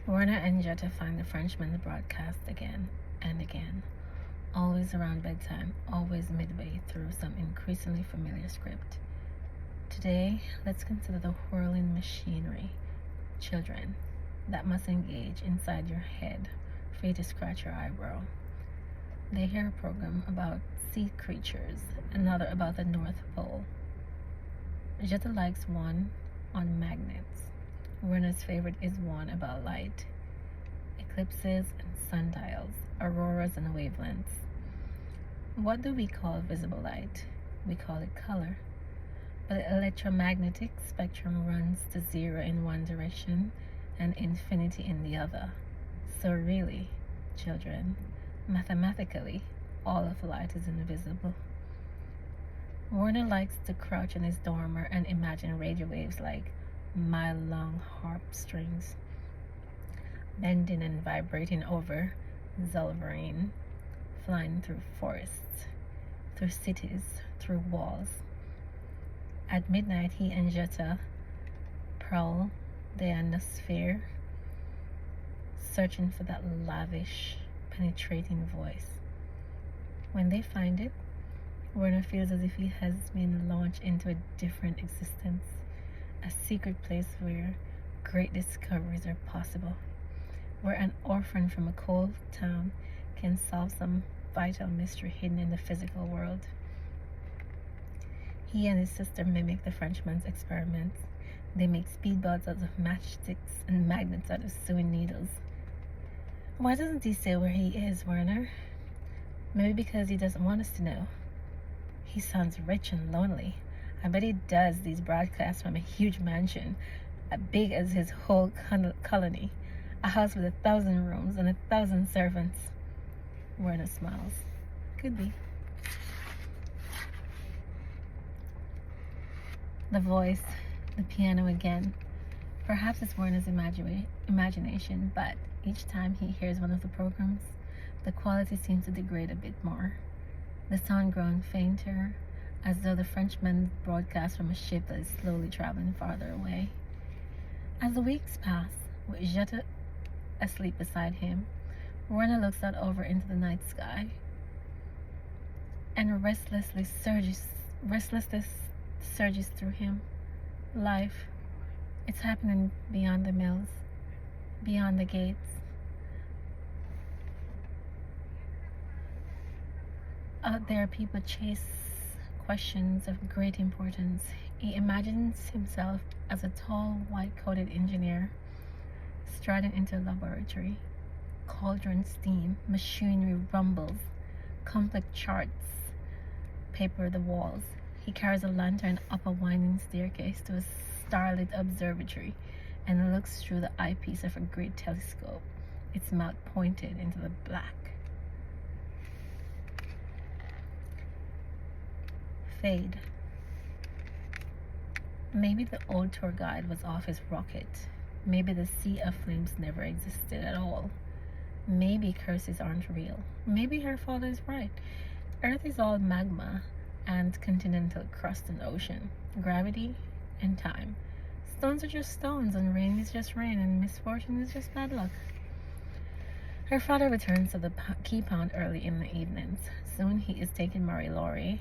Werner and Jetta find the Frenchman's broadcast again and again, always around bedtime, always midway through some increasingly familiar script. Today, let's consider the whirling machinery, children, that must engage inside your head for you to scratch your eyebrow. They hear a program about sea creatures, another about the North Pole. Jetta likes one on magnets. Werner's favorite is one about light, eclipses and sundials, auroras and wavelengths. What do we call visible light? We call it color. But the electromagnetic spectrum runs to zero in one direction and infinity in the other. So really, children, mathematically, all of light is invisible. Werner likes to crouch in his dormer and imagine radio waves like mile-long harp strings, bending and vibrating over Zolvarine, flying through forests, through cities, through walls. At midnight, he and Jetta prowl the ionosphere, searching for that lavish, penetrating voice. When they find it, Werner feels as if he has been launched into a different existence, a secret place where great discoveries are possible, where an orphan from a cold town can solve some vital mystery hidden in the physical world. He and his sister mimic the Frenchman's experiments. They make speedboats out of matchsticks and magnets out of sewing needles. Why doesn't he say where he is, Werner? Maybe because he doesn't want us to know. He sounds rich and lonely. I bet he does these broadcasts from a huge mansion, as big as his whole colony, a house with 1,000 rooms and 1,000 servants. Werner smiles. Could be. The voice, the piano again. Perhaps it's Werner's imagination, but each time he hears one of the programs, the quality seems to degrade a bit more. The sound growing fainter, as though the Frenchman broadcasts from a ship that is slowly traveling farther away. As the weeks pass, with Jetta asleep beside him, Werner looks out over into the night sky and restlessness surges through him. Life, it's happening beyond the mills, beyond the gates. Out there, people chase questions of great importance. He imagines himself as a tall, white-coated engineer striding into a laboratory. Cauldron steam, machinery rumbles, complex charts paper the walls. He carries a lantern up a winding staircase to a starlit observatory and looks through the eyepiece of a great telescope, its mouth pointed into the black. Fade. Maybe the old tour guide was off his rocket. Maybe the sea of flames never existed at all. Maybe curses aren't real. Maybe her father is right. Earth is all magma and continental crust and ocean, gravity and time. Stones are just stones, and rain is just rain, and misfortune is just bad luck. Her father returns to the key pound early in the evenings. Soon he is taking Marie-Laure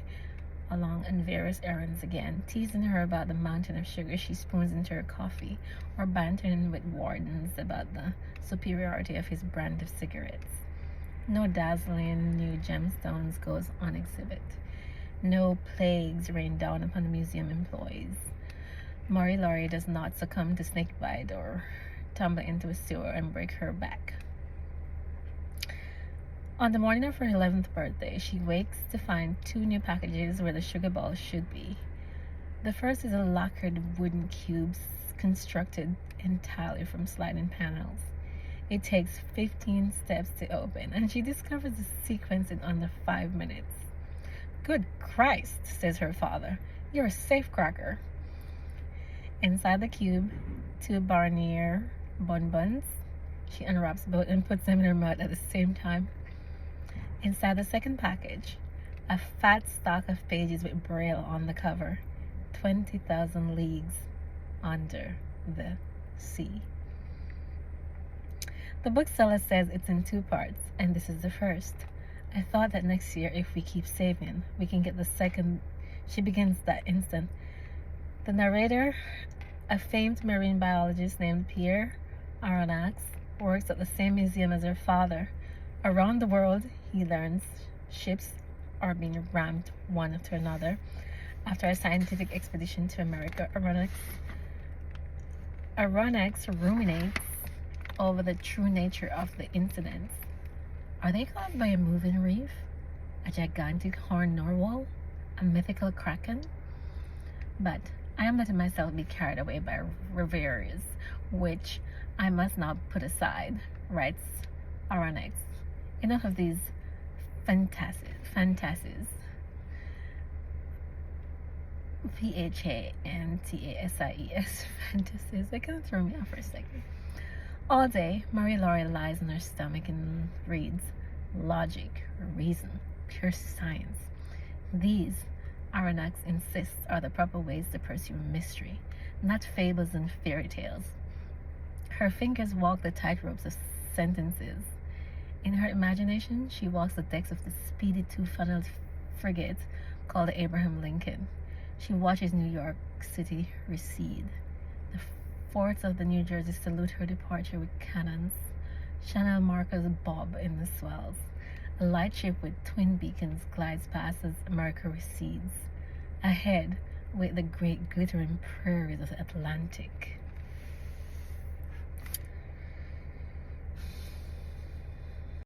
along on various errands again, teasing her about the mountain of sugar she spoons into her coffee, or bantering with Wardens about the superiority of his brand of cigarettes. No dazzling new gemstones goes on exhibit. No plagues rain down upon the museum employees. Marie-Laure does not succumb to snakebite or tumble into a sewer and break her back. On the morning of her 11th birthday, she wakes to find 2 new packages where the sugar balls should be. The first is a lacquered wooden cube constructed entirely from sliding panels. It takes 15 steps to open, and she discovers the sequence in under 5 minutes. "Good Christ," says her father, "you're a safecracker." Inside the cube, 2 Barnier bonbons. She unwraps both and puts them in her mouth at the same time. Inside the second package, a fat stock of pages with Braille on the cover. 20,000 leagues under the sea. The bookseller says it's in 2 parts, and this is the first. I thought that next year, if we keep saving, we can get the second. She begins that instant. The narrator, a famed marine biologist named Pierre Aronnax, works at the same museum as her father. Around the world, he learns ships are being rammed one after another. After a scientific expedition to America, Aronnax ruminates over the true nature of the incidents. Are they caused by a moving reef? A gigantic horned narwhal? A mythical kraken? But I am letting myself be carried away by reveries, which I must now put aside, writes Aronnax. Enough of these fantasies. Phantasies. Fantasies. They kind of throw me off for a second. All day, Marie-Laure lies on her stomach and reads logic, reason, pure science. These, Aronnax insists, are the proper ways to pursue mystery, not fables and fairy tales. Her fingers walk the tightropes of sentences. In her imagination, she walks the decks of the speedy 2-funneled frigate called the Abraham Lincoln. She watches New York City recede. The forts of the New Jersey salute her departure with cannons. Channel markers bob in the swells. A light ship with twin beacons glides past as America recedes. Ahead wait the great glittering prairies of the Atlantic.